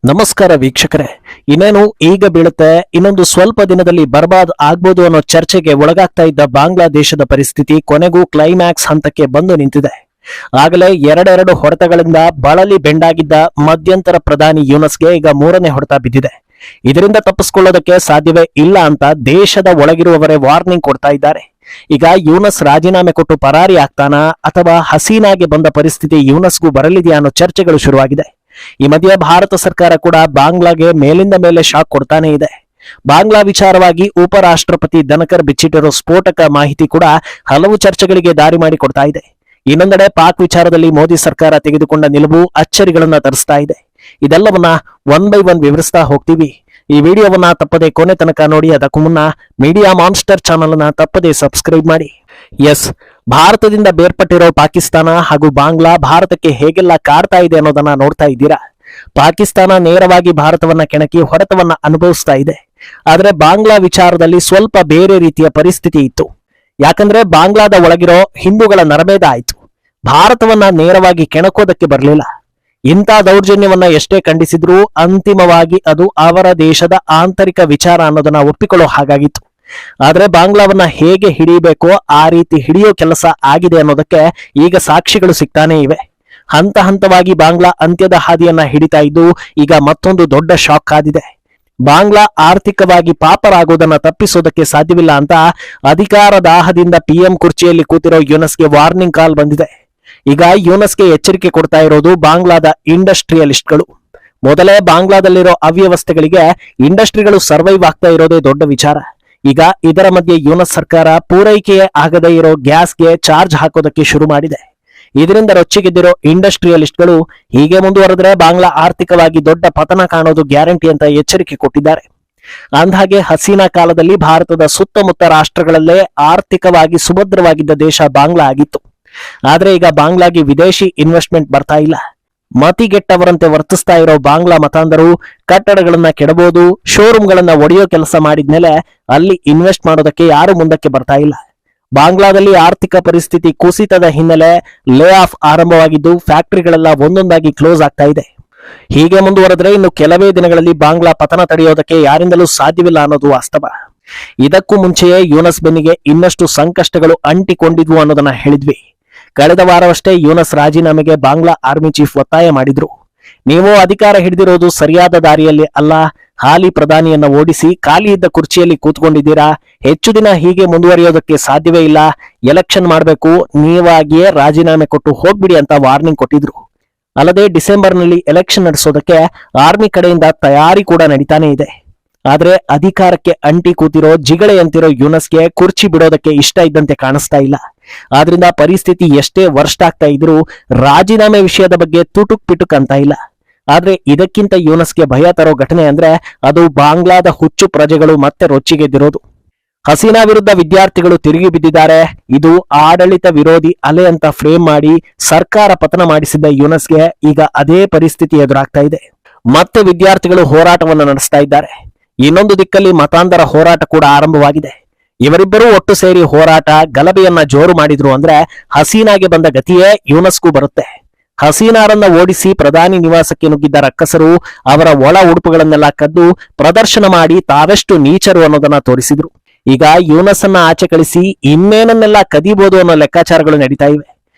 ನಮಸ್ಕಾರ ವೀಕ್ಷಕರೇ. ಇನ್ನೇನು ಈಗ ಬೀಳುತ್ತೆ, ಇನ್ನೊಂದು ಸ್ವಲ್ಪ ದಿನದಲ್ಲಿ ಬರ್ಬಾದ್ ಆಗ್ಬೋದು ಅನ್ನೋ ಚರ್ಚೆಗೆ ಒಳಗಾಗ್ತಾ ಇದ್ದ ಬಾಂಗ್ಲಾದೇಶದ ಪರಿಸ್ಥಿತಿ ಕೊನೆಗೂ ಕ್ಲೈಮ್ಯಾಕ್ಸ್ ಹಂತಕ್ಕೆ ಬಂದು ನಿಂತಿದೆ. ಆಗಲೇ ಎರಡೆರಡು ಹೊಡೆತಗಳಿಂದ ಬಳಲಿ ಬೆಂಡಾಗಿದ್ದ ಮಧ್ಯಂತರ ಪ್ರಧಾನಿ ಯೂನಸ್ಗೆ ಈಗ ಮೂರನೇ ಹೊಡೆತ ಬಿದ್ದಿದೆ. ಇದರಿಂದ ತಪ್ಪಿಸಿಕೊಳ್ಳೋದಕ್ಕೆ ಸಾಧ್ಯವೇ ಇಲ್ಲ ಅಂತ ದೇಶದ ಒಳಗಿರುವವರೇ ವಾರ್ನಿಂಗ್ ಕೊಡ್ತಾ ಇದ್ದಾರೆ. ಈಗ ಯೂನಸ್ ರಾಜೀನಾಮೆ ಕೊಟ್ಟು ಪರಾರಿ ಆಗ್ತಾನಾ ಅಥವಾ ಹಸೀನಾಗೆ ಬಂದ ಪರಿಸ್ಥಿತಿ ಯೂನಸ್ಗೂ ಬರಲಿದೆಯಾ ಅನ್ನೋ ಚರ್ಚೆಗಳು ಶುರುವಾಗಿದೆ. ಈ ಮಧ್ಯೆ ಭಾರತ ಸರ್ಕಾರ ಕೂಡ ಬಾಂಗ್ಲಾಗೆ ಮೇಲಿಂದ ಮೇಲೆ ಶಾಕ್ ಕೊಡ್ತಾನೆ ಇದೆ. ಬಾಂಗ್ಲಾ ವಿಚಾರವಾಗಿ ಉಪರಾಷ್ಟ್ರಪತಿ ಧನಕರ್ ಬಿಚ್ಚಿಟ್ಟಿರೋ ಸ್ಫೋಟಕ ಮಾಹಿತಿ ಕೂಡ ಹಲವು ಚರ್ಚೆಗಳಿಗೆ ದಾರಿ ಮಾಡಿಕೊಡ್ತಾ ಇದೆ. ಇನ್ನೊಂದೆಡೆ ಪಾಕ್ ವಿಚಾರದಲ್ಲಿ ಮೋದಿ ಸರ್ಕಾರ ತೆಗೆದುಕೊಂಡ ನಿಲುವು ಅಚ್ಚರಿಗಳನ್ನ ತರಿಸ್ತಾ ಇದೆ. ಇದೆಲ್ಲವನ್ನ ಒನ್ ಬೈ ಒನ್ ವಿವರಿಸ್ತಾ ಹೋಗ್ತೀವಿ. ಈ ವಿಡಿಯೋವನ್ನ ತಪ್ಪದೆ ಕೊನೆ ತನಕ ನೋಡಿ. ಅದಕ್ಕೂ ಮುನ್ನ ಮೀಡಿಯಾ ಮಾನ್ಸ್ಟರ್ ಚಾನಲ್ ಅನ್ನ ತಪ್ಪದೆ ಸಬ್ಸ್ಕ್ರೈಬ್ ಮಾಡಿ. ಎಸ್, ಭಾರತದಿಂದ ಬೇರ್ಪಟ್ಟಿರೋ ಪಾಕಿಸ್ತಾನ ಹಾಗೂ ಬಾಂಗ್ಲಾ ಭಾರತಕ್ಕೆ ಹೇಗೆಲ್ಲ ಕಾಡ್ತಾ ಇದೆ ಅನ್ನೋದನ್ನ ನೋಡ್ತಾ ಇದ್ದೀರಾ. ಪಾಕಿಸ್ತಾನ ನೇರವಾಗಿ ಭಾರತವನ್ನ ಕೆಣಕಿ ಹೊಡೆತವನ್ನ ಅನುಭವಿಸ್ತಾ ಇದೆ. ಆದ್ರೆ ಬಾಂಗ್ಲಾ ವಿಚಾರದಲ್ಲಿ ಸ್ವಲ್ಪ ಬೇರೆ ರೀತಿಯ ಪರಿಸ್ಥಿತಿ ಇತ್ತು. ಯಾಕಂದ್ರೆ ಬಾಂಗ್ಲಾದ ಒಳಗಿರೋ ಹಿಂದೂಗಳ ನರಮೇಧ ಆಯ್ತು. ಭಾರತವನ್ನ ನೇರವಾಗಿ ಕೆಣಕೋದಕ್ಕೆ ಬರಲಿಲ್ಲ. ಇಂಥ ದೌರ್ಜನ್ಯವನ್ನ ಎಷ್ಟೇ ಖಂಡಿಸಿದ್ರೂ ಅಂತಿಮವಾಗಿ ಅದು ಅವರ ದೇಶದ ಆಂತರಿಕ ವಿಚಾರ ಅನ್ನೋದನ್ನ ಒಪ್ಪಿಕೊಳ್ಳೋ ಹಾಗಾಗಿತ್ತು. ಆದ್ರೆ ಬಾಂಗ್ಲಾವನ್ನ ಹೇಗೆ ಹಿಡಿಯಬೇಕೋ ಆ ರೀತಿ ಹಿಡಿಯೋ ಕೆಲಸ ಆಗಿದೆ ಅನ್ನೋದಕ್ಕೆ ಈಗ ಸಾಕ್ಷಿಗಳು ಸಿಗ್ತಾನೆ ಇವೆ. ಹಂತ ಹಂತವಾಗಿ ಬಾಂಗ್ಲಾ ಅಂತ್ಯದ ಹಾದಿಯನ್ನ ಹಿಡಿತಾ ಇದ್ದು ಈಗ ಮತ್ತೊಂದು ದೊಡ್ಡ ಶಾಕ್ ಆದಿದೆ. ಬಾಂಗ್ಲಾ ಆರ್ಥಿಕವಾಗಿ ಪಾಪರಾಗೋದನ್ನ ತಪ್ಪಿಸೋದಕ್ಕೆ ಸಾಧ್ಯವಿಲ್ಲ ಅಂತ ಅಧಿಕಾರ ದಾಹದಿಂದ ಪಿಎಂ ಕುರ್ಚಿಯಲ್ಲಿ ಕೂತಿರೋ ಯೂನಸ್ಗೆ ವಾರ್ನಿಂಗ್ ಕಾಲ್ ಬಂದಿದೆ. ಈಗ ಯೂನಸ್ಗೆ ಎಚ್ಚರಿಕೆ ಕೊಡ್ತಾ ಇರೋದು ಬಾಂಗ್ಲಾದ ಇಂಡಸ್ಟ್ರಿಯಲಿಸ್ಟ್ಗಳು. ಮೊದಲೇ ಬಾಂಗ್ಲಾದಲ್ಲಿರೋ ಅವ್ಯವಸ್ಥೆಗಳಿಗೆ ಇಂಡಸ್ಟ್ರಿಗಳು ಸರ್ವೈವ್ ಆಗ್ತಾ ಇರೋದೇ ದೊಡ್ಡ ವಿಚಾರ. ಈಗ ಇದರ ಮಧ್ಯೆ ಯೂನಸ್ ಸರ್ಕಾರ ಪೂರೈಕೆಯೇ ಆಗದೇ ಇರೋ ಗ್ಯಾಸ್ಗೆ ಚಾರ್ಜ್ ಹಾಕೋದಕ್ಕೆ ಶುರು ಮಾಡಿದೆ. ಇದರಿಂದ ರೊಚ್ಚಿಗೆದ್ದಿರೋ ಇಂಡಸ್ಟ್ರಿಯಲಿಸ್ಟ್ಗಳು ಹೀಗೆ ಮುಂದುವರೆದ್ರೆ ಬಾಂಗ್ಲಾ ಆರ್ಥಿಕವಾಗಿ ದೊಡ್ಡ ಪತನ ಕಾಣೋದು ಗ್ಯಾರಂಟಿ ಅಂತ ಎಚ್ಚರಿಕೆ ಕೊಟ್ಟಿದ್ದಾರೆ. ಅಂದ್ಹಾಗೆ ಹಸೀನಾ ಕಾಲದಲ್ಲಿ ಭಾರತದ ಸುತ್ತಮುತ್ತ ರಾಷ್ಟ್ರಗಳಲ್ಲೇ ಆರ್ಥಿಕವಾಗಿ ಸುಭದ್ರವಾಗಿದ್ದ ದೇಶ ಬಾಂಗ್ಲಾ ಆಗಿತ್ತು. ಆದ್ರೆ ಈಗ ಬಾಂಗ್ಲಾಗೆ ವಿದೇಶಿ ಇನ್ವೆಸ್ಟ್ಮೆಂಟ್ ಬರ್ತಾ ಇಲ್ಲ. ಮತಿಗೆಟ್ಟವರಂತೆ ವರ್ತಿಸ್ತಾ ಇರೋ ಬಾಂಗ್ಲಾ ಮತಾಂಧರು ಕಟ್ಟಡಗಳನ್ನ ಕೆಡಬಹುದು, ಶೋರೂಮ್ಗಳನ್ನ ಒಡೆಯೋ ಕೆಲಸ ಮಾಡಿದ್ಮೇಲೆ ಅಲ್ಲಿ ಇನ್ವೆಸ್ಟ್ ಮಾಡೋದಕ್ಕೆ ಯಾರು ಮುಂದಕ್ಕೆ ಬರ್ತಾ ಇಲ್ಲ. ಬಾಂಗ್ಲಾದಲ್ಲಿ ಆರ್ಥಿಕ ಪರಿಸ್ಥಿತಿ ಕುಸಿತದ ಹಿನ್ನೆಲೆ ಲೇ ಆಫ್ ಆರಂಭವಾಗಿದ್ದು ಫ್ಯಾಕ್ಟರಿಗಳೆಲ್ಲ ಒಂದೊಂದಾಗಿ ಕ್ಲೋಸ್ ಆಗ್ತಾ ಇದೆ. ಹೀಗೆ ಮುಂದುವರೆದ್ರೆ ಇನ್ನು ಕೆಲವೇ ದಿನಗಳಲ್ಲಿ ಬಾಂಗ್ಲಾ ಪತನ ತಡೆಯೋದಕ್ಕೆ ಯಾರಿಂದಲೂ ಸಾಧ್ಯವಿಲ್ಲ ಅನ್ನೋದು ವಾಸ್ತವ. ಇದಕ್ಕೂ ಮುಂಚೆಯೇ ಯೂನಸ್ ಬೆನ್ನಿಗೆ ಇನ್ನಷ್ಟು ಸಂಕಷ್ಟಗಳು ಅಂಟಿಕೊಂಡಿದ್ವು ಅನ್ನೋದನ್ನ ಹೇಳಿದ್ವಿ. ಕಳೆದ ವಾರವಷ್ಟೇ ಯೂನಸ್ ರಾಜೀನಾಮೆಗೆ ಬಾಂಗ್ಲಾ ಆರ್ಮಿ ಚೀಫ್ ಒತ್ತಾಯ ಮಾಡಿದ್ರು. ನೀವು ಅಧಿಕಾರ ಹಿಡಿದಿರೋದು ಸರಿಯಾದ ದಾರಿಯಲ್ಲಿ ಅಲ್ಲ, ಹಾಲಿ ಪ್ರಧಾನಿಯನ್ನ ಓಡಿಸಿ ಖಾಲಿ ಇದ್ದ ಕುರ್ಚಿಯಲ್ಲಿ ಕೂತ್ಕೊಂಡಿದ್ದೀರಾ, ಹೆಚ್ಚು ದಿನ ಹೀಗೆ ಮುಂದುವರಿಯೋದಕ್ಕೆ ಸಾಧ್ಯವೇ ಇಲ್ಲ, ಎಲೆಕ್ಷನ್ ಮಾಡಬೇಕು, ನೀವಾಗಿಯೇ ರಾಜೀನಾಮೆ ಕೊಟ್ಟು ಹೋಗ್ಬಿಡಿ ಅಂತ ವಾರ್ನಿಂಗ್ ಕೊಟ್ಟಿದ್ರು. ಅಲ್ಲದೆ ಡಿಸೆಂಬರ್ನಲ್ಲಿ ಎಲೆಕ್ಷನ್ ನಡೆಸೋದಕ್ಕೆ ಆರ್ಮಿ ಕಡೆಯಿಂದ ತಯಾರಿ ಕೂಡ ನಡೀತಾನೆ ಇದೆ. ಆದ್ರೆ ಅಧಿಕಾರಕ್ಕೆ ಅಂಟಿ ಕೂತಿರೋ ಜಿಗಳೆಯಂತಿರೋ ಯೂನಸ್ಗೆ ಕುರ್ಚಿ ಬಿಡೋದಕ್ಕೆ ಇಷ್ಟ ಇದ್ದಂತೆ ಕಾಣಿಸ್ತಾ ಇಲ್ಲ. ಆದ್ರಿಂದ ಪರಿಸ್ಥಿತಿ ಎಷ್ಟೇ ವರ್ಸ್ಟ್ ಆಗ್ತಾ ಇದ್ರೂ ರಾಜೀನಾಮೆ ವಿಷಯದ ಬಗ್ಗೆ ತುಟುಕ್ ಪಿಟುಕ್ ಅಂತ ಇಲ್ಲ. ಆದ್ರೆ ಇದಕ್ಕಿಂತ ಯೂನಸ್ಗೆ ಭಯ ತರೋ ಘಟನೆ ಅಂದ್ರೆ ಅದು ಬಾಂಗ್ಲಾದ ಹುಚ್ಚು ಪ್ರಜೆಗಳು ಮತ್ತೆ ರೊಚ್ಚಿಗೆದ್ದಿರೋದು. ಹಸೀನಾ ವಿರುದ್ಧ ವಿದ್ಯಾರ್ಥಿಗಳು ತಿರುಗಿ ಬಿದ್ದಿದ್ದಾರೆ. ಇದು ಆಡಳಿತ ವಿರೋಧಿ ಅಲೆ ಅಂತ ಫ್ರೇಮ್ ಮಾಡಿ ಸರ್ಕಾರ ಪತನ ಮಾಡಿಸಿದ್ದ ಯೂನಸ್ಗೆ ಈಗ ಅದೇ ಪರಿಸ್ಥಿತಿ ಎದುರಾಗ್ತಾ ಇದೆ. ಮತ್ತೆ ವಿದ್ಯಾರ್ಥಿಗಳು ಹೋರಾಟವನ್ನು ನಡೆಸ್ತಾ ಇದ್ದಾರೆ. ಇನ್ನೊಂದು ದಿಕ್ಕಲ್ಲಿ ಮತಾಂಧರ ಹೋರಾಟ ಕೂಡ ಆರಂಭವಾಗಿದೆ. ಇವರಿಬ್ಬರೂ ಒಟ್ಟು ಸೇರಿ ಹೋರಾಟ ಗಲಭೆಯನ್ನ ಜೋರು ಮಾಡಿದ್ರು ಅಂದ್ರೆ ಹಸೀನಾಗೆ ಬಂದ ಗತಿಯೇ ಯೂನಸ್ಗೂ ಬರುತ್ತೆ. ಹಸೀನಾರನ್ನ ಓಡಿಸಿ ಪ್ರಧಾನಿ ನಿವಾಸಕ್ಕೆ ನುಗ್ಗಿದ್ದ ರಕ್ಕಸರು ಅವರ ಒಳ ಉಡುಪುಗಳನ್ನೆಲ್ಲ ಕದ್ದು ಪ್ರದರ್ಶನ ಮಾಡಿ ತಾವೆಷ್ಟು ನೀಚರು ಅನ್ನೋದನ್ನ ತೋರಿಸಿದ್ರು. ಈಗ ಯೂನಸ್ ಅನ್ನ ಆಚೆ ಕಳಿಸಿ ಇನ್ನೇನನ್ನೆಲ್ಲ ಕದಿಬಹುದು ಅನ್ನೋ ಲೆಕ್ಕಾಚಾರಗಳು ನಡೀತಾ ಇವೆ.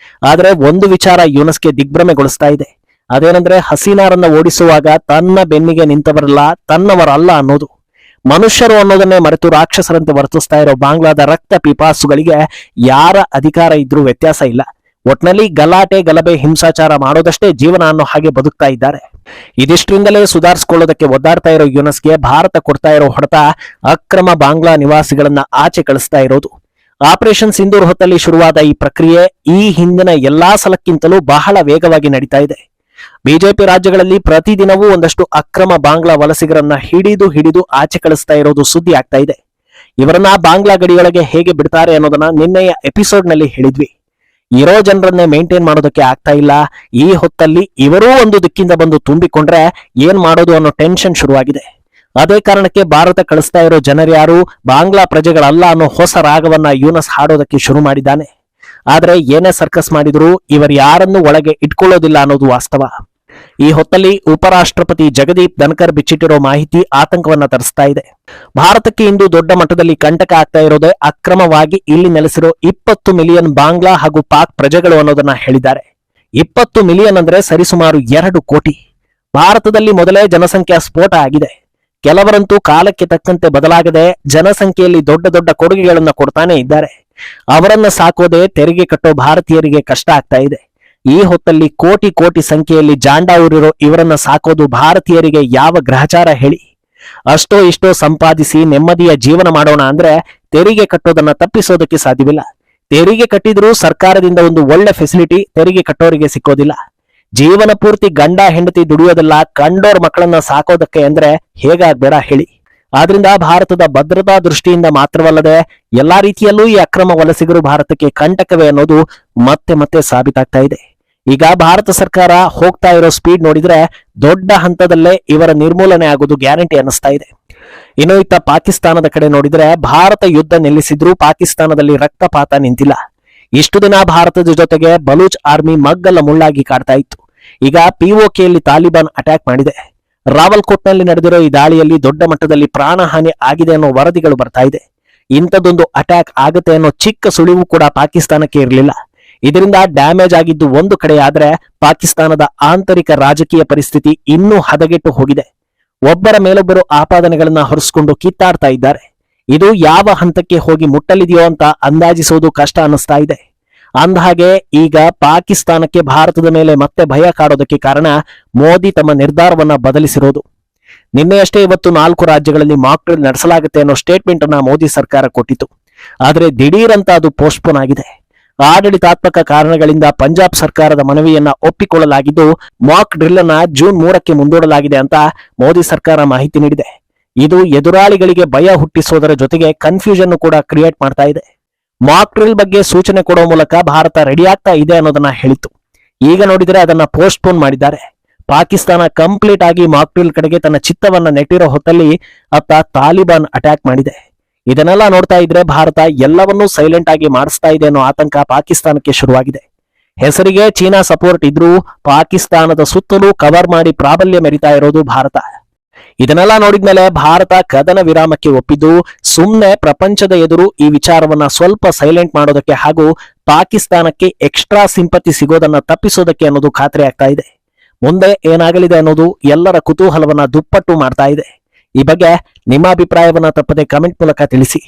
ಆದ್ರೆ ಒಂದು ವಿಚಾರ ಯೂನಸ್ಗೆ ದಿಗ್ಭ್ರಮೆಗೊಳಿಸ್ತಾ ಇದೆ. ಅದೇನಂದ್ರೆ ಹಸೀನಾರನ್ನ ಓಡಿಸುವಾಗ ತನ್ನ ಬೆನ್ನಿಗೆ ನಿಂತವರಲ್ಲ, ತನ್ನವರಲ್ಲ ಅನ್ನೋದು. ಮನುಷ್ಯರು ಅನ್ನೋದನ್ನೇ ಮರೆತು ರಾಕ್ಷಸರಂತೆ ವರ್ತಿಸ್ತಾ ಇರೋ ಬಾಂಗ್ಲಾದ ರಕ್ತ ಪಿಪಾಸುಗಳಿಗೆ ಯಾರ ಅಧಿಕಾರ ಇದ್ರೂ ವ್ಯತ್ಯಾಸ ಇಲ್ಲ. ಒಟ್ನಲ್ಲಿ ಗಲಾಟೆ ಗಲಭೆ ಹಿಂಸಾಚಾರ ಮಾಡೋದಷ್ಟೇ ಜೀವನ ಅನ್ನೋ ಹಾಗೆ ಬದುಕ್ತಾ ಇದ್ದಾರೆ. ಇದಿಷ್ಟರಿಂದಲೇ ಸುಧಾರಿಸಿಕೊಳ್ಳೋದಕ್ಕೆ ಒದ್ದಾಡ್ತಾ ಇರೋ ಯೂನಸ್ಗೆ ಭಾರತ ಕೊಡ್ತಾ ಇರೋ ಹೊಡೆತ ಅಕ್ರಮ ಬಾಂಗ್ಲಾ ನಿವಾಸಿಗಳನ್ನ ಆಚೆ ಕಳಿಸ್ತಾ ಇರೋದು. ಆಪರೇಷನ್ ಸಿಂಧೂರ್ ಹೊತ್ತಲ್ಲಿ ಶುರುವಾದ ಈ ಪ್ರಕ್ರಿಯೆ ಈ ಹಿಂದಿನ ಎಲ್ಲಾ ಸಲಕ್ಕಿಂತಲೂ ಬಹಳ ವೇಗವಾಗಿ ನಡೀತಾ ಇದೆ. ಬಿಜೆಪಿ ರಾಜ್ಯಗಳಲ್ಲಿ ಪ್ರತಿದಿನವೂ ಒಂದಷ್ಟು ಅಕ್ರಮ ಬಾಂಗ್ಲಾ ವಲಸಿಗರನ್ನ ಹಿಡಿದು ಆಚೆ ಕಳಿಸ್ತಾ ಇರೋದು ಸುದ್ದಿ ಆಗ್ತಾ ಇದೆ. ಇವರನ್ನ ಬಾಂಗ್ಲಾ ಗಡಿಯೊಳಗೆ ಹೇಗೆ ಬಿಡ್ತಾರೆ ಅನ್ನೋದನ್ನ ನಿನ್ನೆಯ ಎಪಿಸೋಡ್ ನಲ್ಲಿ ಹೇಳಿದ್ವಿ. ಇರೋ ಜನರನ್ನೇ ಮೇಂಟೈನ್ ಮಾಡೋದಕ್ಕೆ ಆಗ್ತಾ ಇಲ್ಲ. ಈ ಹೊತ್ತಲ್ಲಿ ಇವರೂ ಒಂದು ದಿಕ್ಕಿಂದ ಬಂದು ತುಂಬಿಕೊಂಡ್ರೆ ಏನ್ ಮಾಡೋದು ಅನ್ನೋ ಟೆನ್ಷನ್ ಶುರುವಾಗಿದೆ. ಅದೇ ಕಾರಣಕ್ಕೆ ಭಾರತ ಕಳಿಸ್ತಾ ಇರೋ ಜನರ್ಯಾರು ಬಾಂಗ್ಲಾ ಪ್ರಜೆಗಳಲ್ಲ ಅನ್ನೋ ಹೊಸ ರಾಗವನ್ನ ಯೂನಸ್ ಹಾಡೋದಕ್ಕೆ ಶುರು ಮಾಡಿದ್ದಾನೆ. ಆದ್ರೆ ಏನೇ ಸರ್ಕಸ್ ಮಾಡಿದ್ರು ಇವರು ಯಾರನ್ನು ಒಳಗೆ ಇಟ್ಕೊಳ್ಳೋದಿಲ್ಲ ಅನ್ನೋದು ವಾಸ್ತವ. ಈ ಹೊತ್ತಲ್ಲಿ ಉಪರಾಷ್ಟ್ರಪತಿ ಜಗದೀಪ್ ಧನ್ಕರ್ ಬಿಚ್ಚಿಟ್ಟಿರೋ ಮಾಹಿತಿ ಆತಂಕವನ್ನ ತರಿಸ್ತಾ ಇದೆ. ಭಾರತಕ್ಕೆ ಇಂದು ದೊಡ್ಡ ಮಟ್ಟದಲ್ಲಿ ಕಂಟಕ ಆಗ್ತಾ ಇರೋದೇ ಅಕ್ರಮವಾಗಿ ಇಲ್ಲಿ ನೆಲೆಸಿರೋ 20 ಮಿಲಿಯನ್ ಬಾಂಗ್ಲಾ ಹಾಗೂ ಪಾಕ್ ಪ್ರಜೆಗಳು ಅನ್ನೋದನ್ನ ಹೇಳಿದ್ದಾರೆ. 20 ಮಿಲಿಯನ್ ಅಂದ್ರೆ ಸರಿಸುಮಾರು 2 ಕೋಟಿ. ಭಾರತದಲ್ಲಿ ಮೊದಲೇ ಜನಸಂಖ್ಯಾ ಸ್ಫೋಟ ಆಗಿದೆ. ಕೆಲವರಂತೂ ಕಾಲಕ್ಕೆ ತಕ್ಕಂತೆ ಬದಲಾಗದೆ ಜನಸಂಖ್ಯೆಯಲ್ಲಿ ದೊಡ್ಡ ದೊಡ್ಡ ಕೊಡುಗೆಗಳನ್ನ ಕೊಡ್ತಾನೆ ಇದ್ದಾರೆ. ಅವರನ್ನ ಸಾಕೋದೇ ತೆರಿಗೆ ಕಟ್ಟೋ ಭಾರತೀಯರಿಗೆ ಕಷ್ಟ ಆಗ್ತಾ ಇದೆ. ಈ ಹೊತ್ತಲ್ಲಿ ಕೋಟಿ ಕೋಟಿ ಸಂಖ್ಯೆಯಲ್ಲಿ ಜಾಂಡ ಊರಿರೋ ಇವರನ್ನ ಸಾಕೋದು ಭಾರತೀಯರಿಗೆ ಯಾವ ಗ್ರಹಚಾರ ಹೇಳಿ? ಅಷ್ಟೋ ಇಷ್ಟೋ ಸಂಪಾದಿಸಿ ನೆಮ್ಮದಿಯ ಜೀವನ ಮಾಡೋಣ ಅಂದ್ರೆ ತೆರಿಗೆ ಕಟ್ಟೋದನ್ನ ತಪ್ಪಿಸೋದಕ್ಕೆ ಸಾಧ್ಯವಿಲ್ಲ. ತೆರಿಗೆ ಕಟ್ಟಿದ್ರೂ ಸರ್ಕಾರದಿಂದ ಒಂದು ಒಳ್ಳೆ ಫೆಸಿಲಿಟಿ ತೆರಿಗೆ ಕಟ್ಟೋರಿಗೆ ಸಿಕ್ಕೋದಿಲ್ಲ. ಜೀವನ ಪೂರ್ತಿ ಗಂಡ ಹೆಂಡತಿ ದುಡಿಯೋದಲ್ಲ, ಕಂಡೋರ್ ಮಕ್ಕಳನ್ನ ಸಾಕೋದಕ್ಕೆ ಅಂದ್ರೆ ಹೇಗಾಗ್ಬೇಡ ಹೇಳಿ? ಆದ್ರಿಂದ ಭಾರತದ ಭದ್ರತಾ ದೃಷ್ಟಿಯಿಂದ ಮಾತ್ರವಲ್ಲದೆ ಎಲ್ಲಾ ರೀತಿಯಲ್ಲೂ ಈ ಅಕ್ರಮ ವಲಸಿಗರು ಭಾರತಕ್ಕೆ ಕಂಟಕವೇ ಅನ್ನೋದು ಮತ್ತೆ ಮತ್ತೆ ಸಾಬೀತಾಗ್ತಾ ಇದೆ. ಈಗ ಭಾರತ ಸರ್ಕಾರ ಹೋಗ್ತಾ ಇರೋ ಸ್ಪೀಡ್ ನೋಡಿದ್ರೆ ದೊಡ್ಡ ಹಂತದಲ್ಲೇ ಇವರ ನಿರ್ಮೂಲನೆ ಆಗೋದು ಗ್ಯಾರಂಟಿ ಅನ್ನಿಸ್ತಾ ಇದೆ. ಇನ್ನು ಇತ್ತ ಪಾಕಿಸ್ತಾನದ ಕಡೆ ನೋಡಿದ್ರೆ ಭಾರತ ಯುದ್ಧ ನಿಲ್ಲಿಸಿದ್ರೂ ಪಾಕಿಸ್ತಾನದಲ್ಲಿ ರಕ್ತಪಾತ ನಿಂತಿಲ್ಲ. ಇಷ್ಟು ದಿನ ಭಾರತದ ಜೊತೆಗೆ ಬಲೂಚ್ ಆರ್ಮಿ ಮಗ್ಗಲ ಮುಳ್ಳಾಗಿ ಕಾಡ್ತಾ ಇತ್ತು. ಈಗ ಪಿಒಕೆಯಲ್ಲಿ ತಾಲಿಬಾನ್ ಅಟ್ಯಾಕ್ ಮಾಡಿದೆ. ರಾವಲ್ಕೋಟ್ನಲ್ಲಿ ನಡೆದಿರೋ ಈ ದಾಳಿಯಲ್ಲಿ ದೊಡ್ಡ ಮಟ್ಟದಲ್ಲಿ ಪ್ರಾಣಹಾನಿ ಆಗಿದೆ ಅನ್ನೋ ವರದಿಗಳು ಬರ್ತಾ ಇದೆ. ಇಂಥದ್ದೊಂದು ಅಟ್ಯಾಕ್ ಆಗುತ್ತೆ ಅನ್ನೋ ಚಿಕ್ಕ ಸುಳಿವು ಕೂಡ ಪಾಕಿಸ್ತಾನಕ್ಕೆ ಇರಲಿಲ್ಲ. ಇದರಿಂದ ಡ್ಯಾಮೇಜ್ ಆಗಿದ್ದು ಒಂದು ಕಡೆ ಆದ್ರೆ ಪಾಕಿಸ್ತಾನದ ಆಂತರಿಕ ರಾಜಕೀಯ ಪರಿಸ್ಥಿತಿ ಇನ್ನೂ ಹದಗೆಟ್ಟು ಹೋಗಿದೆ. ಒಬ್ಬರ ಮೇಲೊಬ್ಬರು ಆಪಾದನೆಗಳನ್ನ ಹೊರಿಸಿಕೊಂಡು ಕಿತ್ತಾಡ್ತಾ ಇದ್ದಾರೆ. ಇದು ಯಾವ ಹಂತಕ್ಕೆ ಹೋಗಿ ಮುಟ್ಟಲಿದೆಯೋ ಅಂತ ಅಂದಾಜಿಸುವುದು ಕಷ್ಟ ಅನ್ನಿಸ್ತಾ ಇದೆ. ಅಂದಹಾಗೆ ಈಗ ಪಾಕಿಸ್ತಾನಕ್ಕೆ ಭಾರತದ ಮೇಲೆ ಮತ್ತೆ ಭಯ ಕಾಡೋದಕ್ಕೆ ಕಾರಣ ಮೋದಿ ತಮ್ಮ ನಿರ್ಧಾರವನ್ನ ಬದಲಿಸಿರೋದು. ನಿನ್ನೆಯಷ್ಟೇ ಇವತ್ತು 4 ರಾಜ್ಯಗಳಲ್ಲಿ ಮಾಕ್ ಡ್ರಿಲ್ ನಡೆಸಲಾಗುತ್ತೆ ಅನ್ನೋ ಸ್ಟೇಟ್ಮೆಂಟ್ ಅನ್ನ ಮೋದಿ ಸರ್ಕಾರ ಕೊಟ್ಟಿತ್ತು. ಆದ್ರೆ ದಿಢೀರಂತ ಅದು ಪೋಸ್ಟ್ಪೋನ್ ಆಗಿದೆ. ಆಡಳಿತಾತ್ಮಕ ಕಾರಣಗಳಿಂದ ಪಂಜಾಬ್ ಸರ್ಕಾರದ ಮನವಿಯನ್ನ ಒಪ್ಪಿಕೊಳ್ಳಲಾಗಿದ್ದು ಮಾಕ್ ಡ್ರಿಲ್ ಅನ್ನ ಜೂನ್ 3ಕ್ಕೆ ಮುಂದೂಡಲಾಗಿದೆ ಅಂತ ಮೋದಿ ಸರ್ಕಾರ ಮಾಹಿತಿ ನೀಡಿದೆ. ಇದು ಎದುರಾಳಿಗಳಿಗೆ ಭಯ ಹುಟ್ಟಿಸೋದರ ಜೊತೆಗೆ ಕನ್ಫ್ಯೂಷನ್ ಕೂಡ ಕ್ರಿಯೇಟ್ ಮಾಡ್ತಾ ಇದೆ. ಮಾಕ್ ಡ್ರಿಲ್ ಬಗ್ಗೆ ಸೂಚನೆ ಕೊಡೋ ಮೂಲಕ ಭಾರತ ರೆಡಿ ಆಗ್ತಾ ಇದೆ ಅನ್ನೋದನ್ನ ಹೇಳಿತ್ತು. ಈಗ ನೋಡಿದ್ರೆ ಅದನ್ನ ಪೋಸ್ಟ್ಪೋನ್ ಮಾಡಿದ್ದಾರೆ. ಪಾಕಿಸ್ತಾನ ಕಂಪ್ಲೀಟ್ ಆಗಿ ಮಾಕ್ ಡ್ರಿಲ್ ಕಡೆಗೆ ತನ್ನ ಚಿತ್ತವನ್ನ ನೆಟ್ಟಿರೋ ಹೊತ್ತಲ್ಲಿ ಅತ್ತ ತಾಲಿಬಾನ್ ಅಟ್ಯಾಕ್ ಮಾಡಿದೆ. ಇದನ್ನೆಲ್ಲ ನೋಡ್ತಾ ಇದ್ರೆ ಭಾರತ ಎಲ್ಲವನ್ನೂ ಸೈಲೆಂಟ್ ಆಗಿ ಮಾಡಿಸ್ತಾ ಇದೆ ಅನ್ನೋ ಆತಂಕ ಪಾಕಿಸ್ತಾನಕ್ಕೆ ಶುರುವಾಗಿದೆ. ಹೆಸರಿಗೆ ಚೀನಾ ಸಪೋರ್ಟ್ ಇದ್ರೂ ಪಾಕಿಸ್ತಾನದ ಸುತ್ತಲೂ ಕವರ್ ಮಾಡಿ ಪ್ರಾಬಲ್ಯ ಮೆರಿತಾ ಇರೋದು ಭಾರತ. ಇದನ್ನೆಲ್ಲ ನೋಡಿದ್ಮೇಲೆ ಭಾರತ ಕದನ ವಿರಾಮಕ್ಕೆ ಒಪ್ಪಿದ್ದು ಸುಮ್ನೆ ಪ್ರಪಂಚದ ಎದುರು ಈ ವಿಚಾರವನ್ನ ಸ್ವಲ್ಪ ಸೈಲೆಂಟ್ ಮಾಡೋದಕ್ಕೆ ಹಾಗೂ ಪಾಕಿಸ್ತಾನಕ್ಕೆ ಎಕ್ಸ್ಟ್ರಾ ಸಿಂಪತಿ ಸಿಗೋದನ್ನ ತಪ್ಪಿಸೋದಕ್ಕೆ ಅನ್ನೋದು ಖಾತ್ರಿ ಆಗ್ತಾ ಇದೆ. ಮುಂದೆ ಏನಾಗಲಿದೆ ಅನ್ನೋದು ಎಲ್ಲರ ಕುತೂಹಲವನ್ನ ದುಪ್ಪಟ್ಟು ಮಾಡ್ತಾ ಇದೆ. ಈ ಬಗ್ಗೆ ನಿಮ್ಮ ಅಭಿಪ್ರಾಯವನ್ನ ತಪ್ಪದೆ ಕಮೆಂಟ್ ಮೂಲಕ ತಿಳಿಸಿ.